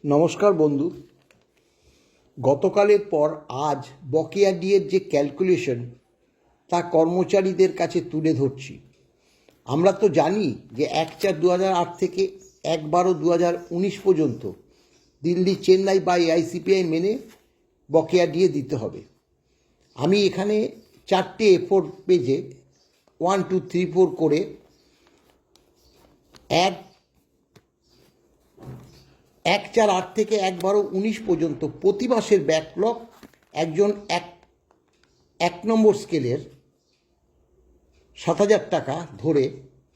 নমস্কার বন্ধু। গতকালের পর আজ বকেয়া ডিএর যে ক্যালকুলেশন তা কর্মচারীদের কাছে তুলে ধরছি। আমরা তো জানি যে 1/4/2008 থেকে 1/12/2019 পর্যন্ত দিল্লি, চেন্নাই বা এআইসিপিআই মেনে বকেয়া ডিএ দিতে হবে। আমি এখানে 4টে A4 পেজে 1, 2, 3, 4 করে 1/4/8 থেকে 1/12/19 পর্যন্ত প্রতি মাসের ব্যাকলগ একজন এক নম্বর স্কেলের 7,000 টাকা ধরে,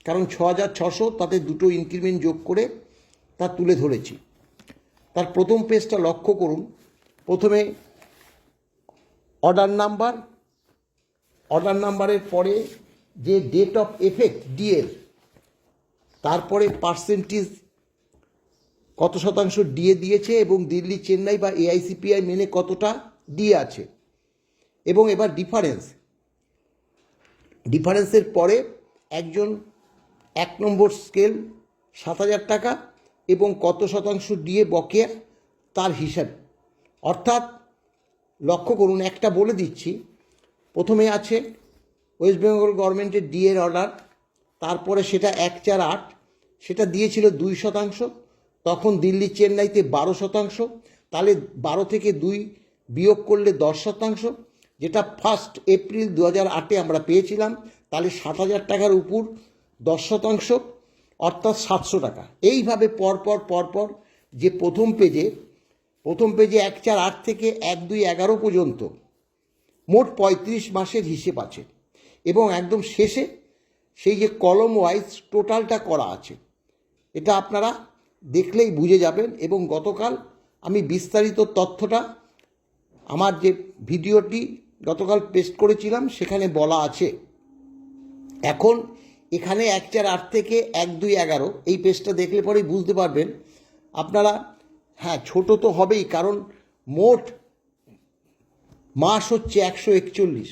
কারণ 6,600 তাতে দুটো ইনক্রিমেন্ট যোগ করে তা তুলে ধরেছি। তার প্রথম পেজটা লক্ষ্য করুন। প্রথমে অর্ডার নাম্বারের পরে যে ডেট অফ এফেক্ট ডিএর, তারপরে পার্সেন্টেজ কত শতাংশ ডিএ দিয়েছে এবং দিল্লি, চেন্নাই বা এআইসিপিআই মেনে কতটা ডিএ আছে, এবং এবার ডিফারেন্সের পরে একজন 1 নম্বর স্কেল 7,000 টাকা এবং কত শতাংশ ডিএ বকেয়া তার হিসাব। অর্থাৎ লক্ষ্য করুন, একটা বলে দিচ্ছি। প্রথমে আছে ওয়েস্ট বেঙ্গল গভর্নমেন্টের ডিএর অর্ডার, তারপরে সেটা 1/4/8, সেটা দিয়েছিল 2%, তখন দিল্লি, চেন্নাইতে 12%, তাহলে 12 থেকে 2 বিয়োগ করলে 10%, যেটা 1 এপ্রিল 2008 আমরা পেয়েছিলাম। তাহলে 7,000 টাকার উপর 10%, অর্থাৎ 700 টাকা। এইভাবে পরপর যে প্রথম পেজে 1/4/8 থেকে 1/2/11 পর্যন্ত মোট 35 মাসের হিসেব আছে, এবং একদম শেষে সেই যে কলম ওয়াইজ টোটালটা করা আছে। এটা আপনারা দেখলেই বুঝে যাবেন। এবং গতকাল আমি বিস্তারিত তথ্যটা আমার যে ভিডিওটি গতকাল পেস্ট করেছিলাম সেখানে বলা আছে। এখন এখানে 1/4/8 থেকে 1/2/11 এই পেজটা দেখলে পরেই বুঝতে পারবেন আপনারা। হ্যাঁ, ছোট তো হবেই, কারণ মোট মাস হচ্ছে 141।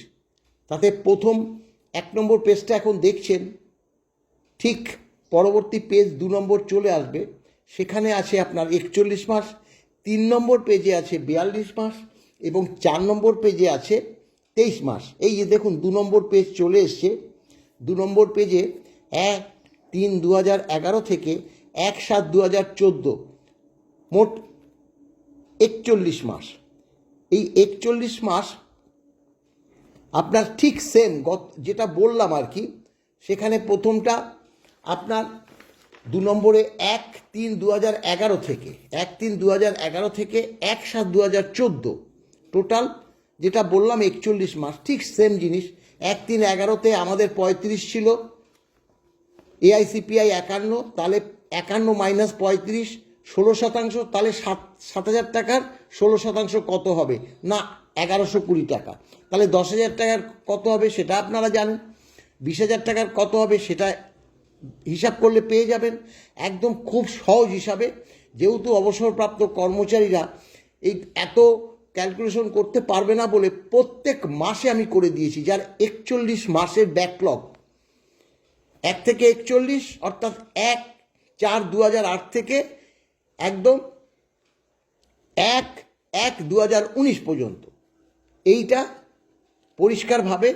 তাতে প্রথম 1 নম্বর পেজটা এখন দেখছেন, ঠিক পরবর্তী পেজ 2 নম্বর চলে আসবে, সেখানে আছে আপনার 41 মাস। 3 নম্বর পেজে আছে 42 মাস এবং 4 নম্বর পেজে আছে 23 মাস। এই যে দেখুন 2 নম্বর পেজ চলে এসছে। 2 নম্বর পেজে 1/3/2011 থেকে 1/7/2014 মোট 41 মাস। এই 41 মাস আপনার ঠিক সেম যেটা বললাম আর কি। সেখানে প্রথমটা আপনার 2 নম্বরে 1/3/2011 থেকে 1/3/2011 থেকে 1/7/2014 টোটাল যেটা বললাম 41 মাস, ঠিক সেম জিনিস। 1/3/11-তে আমাদের 35 ছিল, এআইসিপিআই 51, তাহলে 51 মাইনাস 35 16%, তাহলে 7,000 টাকার 16% কত হবে না 1,120 টাকা। তাহলে 10,000 টাকার কত হবে সেটা আপনারা জানেন, 20,000 টাকার কত হবে সেটা হিসাব করলে পেয়ে যাবেন। একদম খুব সহজ হিসাবে, যেহেতু অবসরপ্রাপ্ত কর্মচারীরা এই এত ক্যালকুলেশন করতে পারবে না বলে প্রত্যেক মাসে আমি করে দিয়েছি। যার 41 মাসের ব্যাকলগ 1 থেকে 41, অর্থাৎ 1/4/2008 থেকে একদম 1/1/2019 পর্যন্ত, এইটা পরিষ্কারভাবে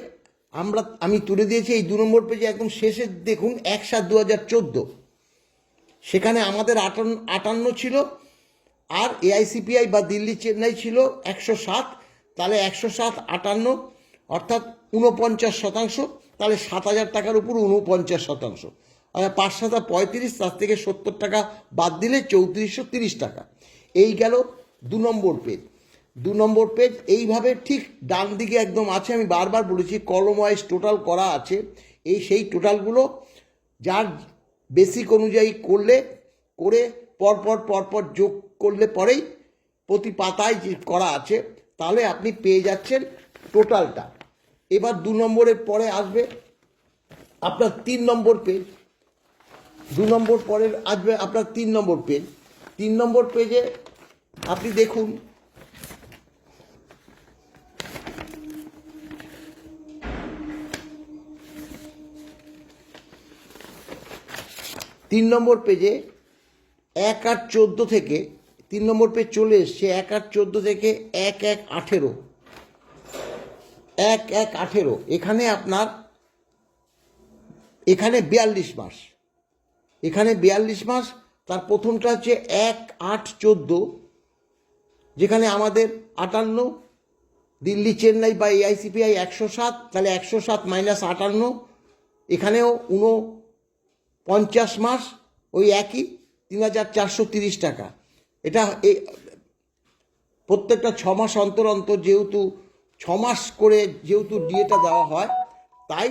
আমি তুলে দিয়েছি। এই 2 নম্বর পেজে একদম শেষে দেখুন 1/7/2014, সেখানে আমাদের 58 ছিল, আর এআইসিপিআই বা দিল্লি, চেন্নাই ছিল 107। তাহলে 107/58 অর্থাৎ 49%, তাহলে 7,000 টাকার উপর 49%, অর্থাৎ 5/7 35, তার থেকে 70 টাকা বাদ দিলে 3430 টাকা। এই গেল 2 নম্বর পেজ। 2 নম্বর পেজ এইভাবে ঠিক ডান দিকে একদম আছে। আমি বারবার বলেছি কলম ওয়াইজ টোটাল করা আছে। সেই টোটালগুলো যার বেসিক অনুযায়ী করে পরপর যোগ করলে পরেই প্রতি পাতায় যে করা আছে, তাহলে আপনি পেয়ে যাচ্ছেন টোটালটা। এবার 2 নম্বরের পরে আসবে আপনার 3 নম্বর পেজ। 2 নম্বর পরে আসবে আপনার 3 নম্বর পেজ। 3 নম্বর পেজে আপনি দেখুন তিন নম্বর পেজে 1/8/14 থেকে 3 নম্বর পেজ চলে এসছে 1/8/14 থেকে 1/1/18, 1/1/18। এখানে আপনার এখানে 42 মাস, এখানে 42 মাস। তার প্রথমটা হচ্ছে 1/8/14, যেখানে আমাদের 58, দিল্লি চেন্নাই বা এআইসিপিআই 107, তাহলে 107 মাইনাস 58, এখানেও 49 মাস, ওই একই 3,430 টাকা। এটা প্রত্যেকটা 6 মাস অন্তর অন্তর, যেহেতু 6 মাস করে যেহেতু ডিএটা দেওয়া হয়, তাই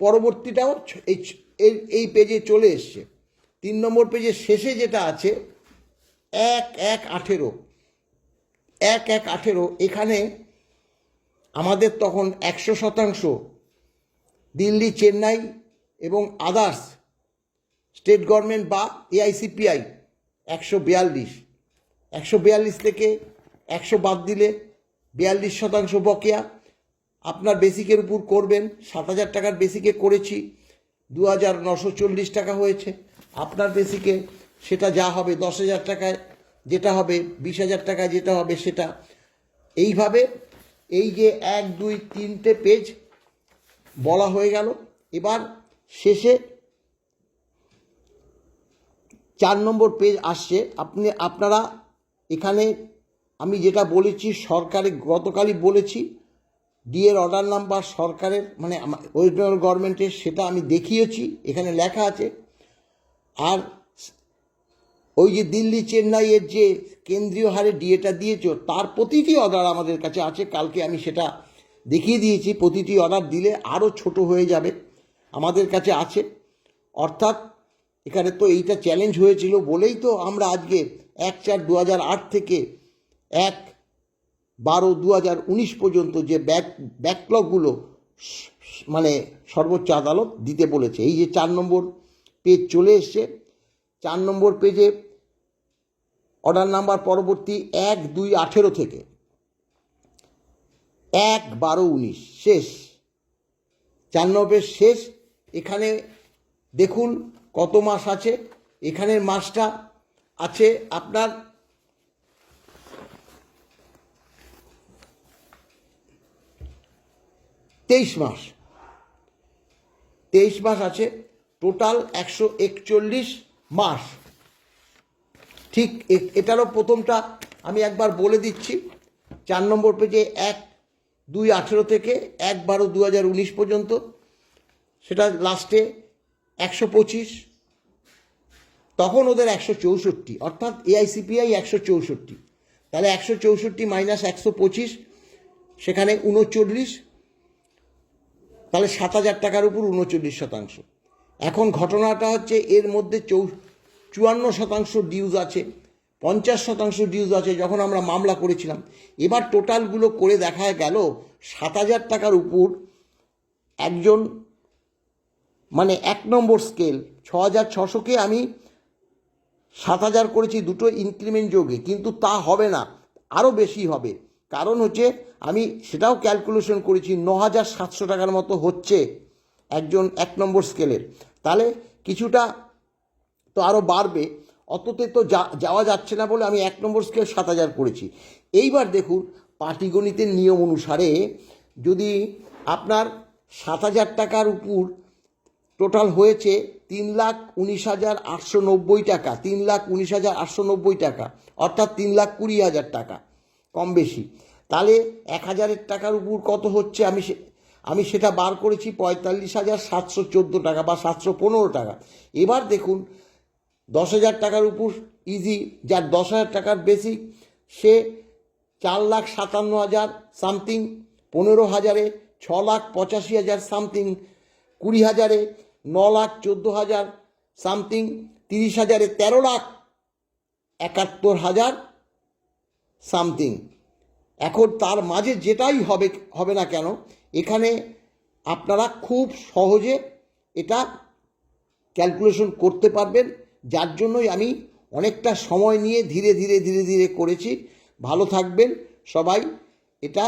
পরবর্তীটাও এই পেজে চলে এসছে। 3 নম্বর পেজের শেষে যেটা আছে 1/1/18, 1/1/18, এখানে আমাদের তখন 100% দিল্লি চেন্নাই এবং আদার্স স্টেট গভর্নমেন্ট বা এআইসিপিআই 142 থেকে 100 বাদ দিলে 42% বকেয়া। আপনার বেসিকের উপর করবেন, 7,000 টাকার বেসিকে করেছি, 2,940 টাকা হয়েছে। আপনার বেসিকে সেটা যা হবে 10,000 টাকায় যেটা হবে, 20,000 টাকায় যেটা হবে সেটা। এইভাবে এই যে 1, 2, 3টে পেজ বলা হয়ে গেল। এবার শেষে 4 নম্বর পেজ আসছে। আপনারা এখানে আমি যেটা বলেছি সরকারের, গতকালই বলেছি, ডিএর অর্ডার নাম্বার সরকারের মানে ওয়েস্ট বেঙ্গল গভর্নমেন্টের, সেটা আমি দেখিয়েছি, এখানে লেখা আছে। আর ওই যে দিল্লি চেন্নাইয়ের যে কেন্দ্রীয় হারে ডিএটা দিয়েছ, তার প্রতিটি অর্ডার আমাদের কাছে আছে। কালকে আমি সেটা দেখিয়ে দিয়েছি। প্রতিটি অর্ডার দিলে আরও ছোট হয়ে যাবে, আমাদের কাছে আছে। অর্থাৎ এখানে তো এইটা চ্যালেঞ্জ হয়েছিল বলেই তো আমরা আজকে 1/4/2008 থেকে 1/12/2019 পর্যন্ত যে ব্যাকলগগুলো মানে সর্বোচ্চ আদালত দিতে বলেছে। এই যে 4 নম্বর পেজ চলে এসছে। 4 নম্বর পেজে অর্ডার নাম্বার পরবর্তী 1/2/18 থেকে 1/12/19 শেষ, 4 নম্বর শেষ। এখানে দেখুন কত মাস আছে। এখানের মাসটা আছে আপনার 23 মাস, 23 মাস আছে। টোটাল 141 মাস। ঠিক এটারও প্রথমটা আমি একবার বলে দিচ্ছি। 4 নম্বর পেজে 1/2/18 থেকে 1/12/2019 পর্যন্ত, সেটা লাস্টে 125, তখন ওদের 164, অর্থাৎ এআইসিপিআই 164, তাহলে 164 মাইনাস 125, সেখানে 39, তাহলে 7,000 টাকার উপর 39%। এখন ঘটনাটা হচ্ছে এর মধ্যে 54% ডিউজ আছে, 50% ডিউজ আছে যখন আমরা মামলা করেছিলাম। এবার টোটালগুলো করে দেখা গেল 7,000 টাকার উপর একজন মানে 1 নম্বর স্কেল 6,600কে আমি 7,000 করেছি দুটো ইনক্রিমেন্ট যোগে, কিন্তু তা হবে না, আরও বেশি হবে। কারণ হচ্ছে আমি সেটাও ক্যালকুলেশন করেছি, 9,700 টাকার মতো হচ্ছে একজন 1 নম্বর স্কেলের। তাহলে কিছুটা তো আরও বাড়বে, অততে তো যাওয়া যাচ্ছে না বলে আমি 1 নম্বর স্কেল 7,000 করেছি। এইবার দেখুন পাটিগণিতের নিয়ম অনুসারে যদি আপনার 7,000 টাকার উপর টোটাল হয়েছে 3,19,890 টাকা, 3,19,890 টাকা, অর্থাৎ 3,20,000 টাকা কম বেশি। তাহলে 1,000 টাকার উপর কত হচ্ছে আমি সেটা বার করেছি 45,714 টাকা বা 715 টাকা। এবার দেখুন 10,000 টাকার উপর ইজি, যার 10,000 টাকার বেসিক, সে 4,57,000 সামথিং, 15,000-এ 6,85,000 সামথিং, 20,000-এ 9,14,000 সামথিং, 30,000-এ 13,71,000 সামথিং। এখন তার মাঝে যেটাই হবে না কেন, এখানে আপনারা খুব সহজে এটা ক্যালকুলেশন করতে পারবেন, যার জন্যই আমি অনেকটা সময় নিয়ে ধীরে ধীরে করেছি। ভালো থাকবেন সবাই। এটা